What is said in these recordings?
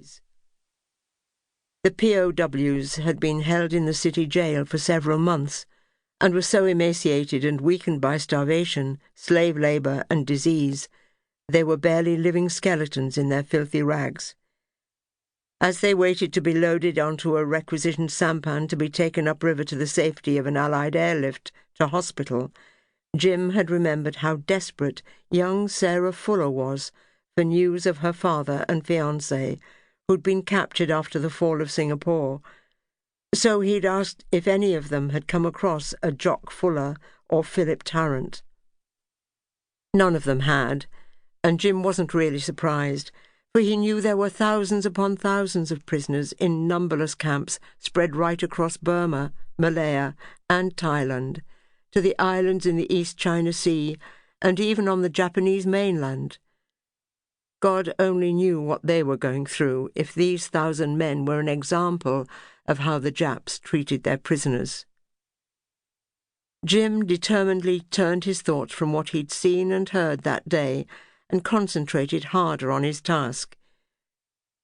evacuees. The POWs had been held in the city jail for several months, and were so emaciated and weakened by starvation, slave labour, and disease, they were barely living skeletons in their filthy rags. As they waited to be loaded onto a requisitioned sampan to be taken upriver to the safety of an Allied airlift to hospital, Jim had remembered how desperate young Sarah Fuller was for news of her father and fiancé, who'd been captured after the fall of Singapore. So he'd asked if any of them had come across a Jock Fuller or Philip Tarrant. None of them had, and Jim wasn't really surprised, for he knew there were thousands upon thousands of prisoners in numberless camps spread right across Burma, Malaya, and Thailand, to the islands in the East China Sea, and even on the Japanese mainland. God only knew what they were going through if these 1,000 men were an example of how the Japs treated their prisoners. Jim determinedly turned his thoughts from what he'd seen and heard that day and concentrated harder on his task.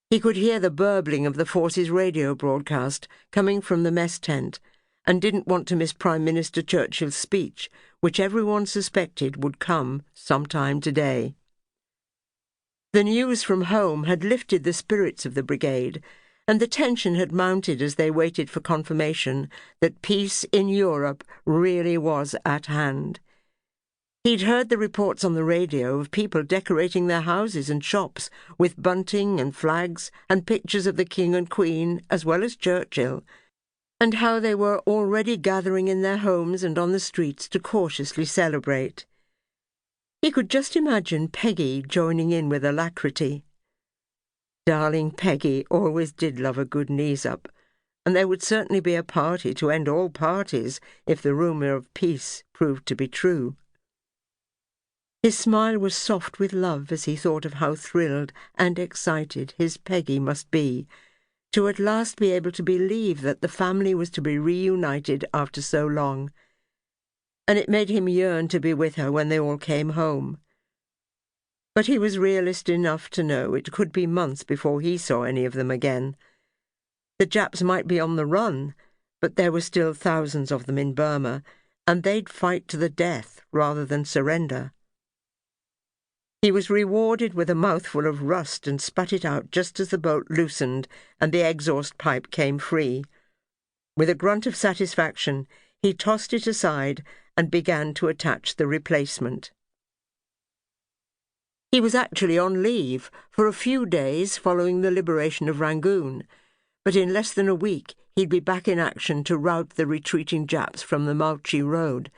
He could hear the burbling of the force's radio broadcast coming from the mess tent, and didn't want to miss Prime Minister Churchill's speech, which everyone suspected would come sometime today. The news from home had lifted the spirits of the brigade, and the tension had mounted as they waited for confirmation that peace in Europe really was at hand. He'd heard the reports on the radio of people decorating their houses and shops with bunting and flags and pictures of the King and Queen, as well as Churchill, and how they were already gathering in their homes and on the streets to cautiously celebrate. He could just imagine Peggy joining in with alacrity. Darling Peggy always did love a good knees-up, and there would certainly be a party to end all parties if the rumour of peace proved to be true. His smile was soft with love as he thought of how thrilled and excited his Peggy must be, to at last be able to believe that the family was to be reunited after so long, and it made him yearn to be with her when they all came home. But he was realist enough to know it could be months before he saw any of them again. The Japs might be on the run, but there were still thousands of them in Burma, and they'd fight to the death rather than surrender. He was rewarded with a mouthful of rust and spat it out just as the boat loosened and the exhaust pipe came free. With a grunt of satisfaction, he tossed it aside and began to attach the replacement. He was actually on leave for a few days following the liberation of Rangoon, but in less than a week he'd be back in action to rout the retreating Japs from the Malchi Road,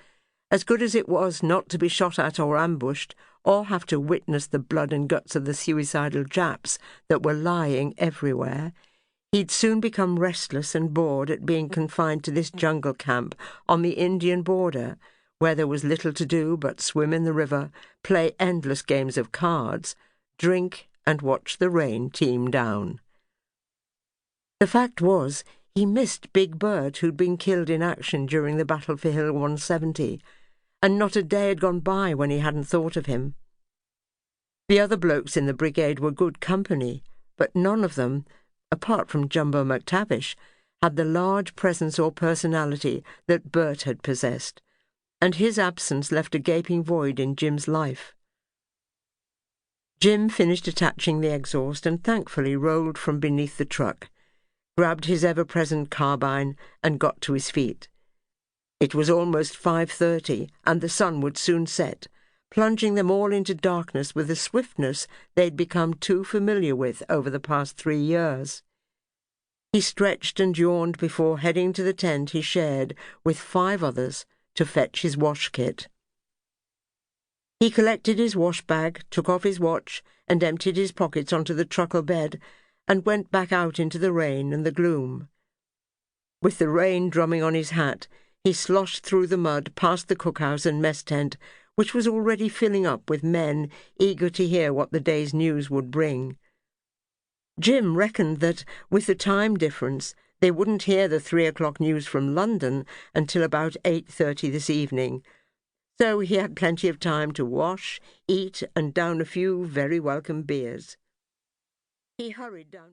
as good as it was not to be shot at or ambushed, or have to witness the blood and guts of the suicidal Japs that were lying everywhere. He'd soon become restless and bored at being confined to this jungle camp on the Indian border, where there was little to do but swim in the river, play endless games of cards, drink, and watch the rain teem down. The fact was, he missed Big Bird, who'd been killed in action during the battle for Hill 170, and not a day had gone by when he hadn't thought of him. The other blokes in the brigade were good company, but none of them, apart from Jumbo McTavish, had the large presence or personality that Bert had possessed, and his absence left a gaping void in Jim's life. Jim finished attaching the exhaust and thankfully rolled from beneath the truck, grabbed his ever-present carbine, and got to his feet. It was almost 5:30, and the sun would soon set, plunging them all into darkness with a swiftness they'd become too familiar with over the past 3 years. He stretched and yawned before heading to the tent he shared with 5 others to fetch his wash kit. He collected his wash bag, took off his watch, and emptied his pockets onto the truckle bed, and went back out into the rain and the gloom. With the rain drumming on his hat, he sloshed through the mud past the cookhouse and mess tent, which was already filling up with men eager to hear what the day's news would bring. Jim reckoned that, with the time difference, they wouldn't hear the 3 o'clock news from London until about 8:30 this evening, so he had plenty of time to wash, eat, and down a few very welcome beers. He hurried down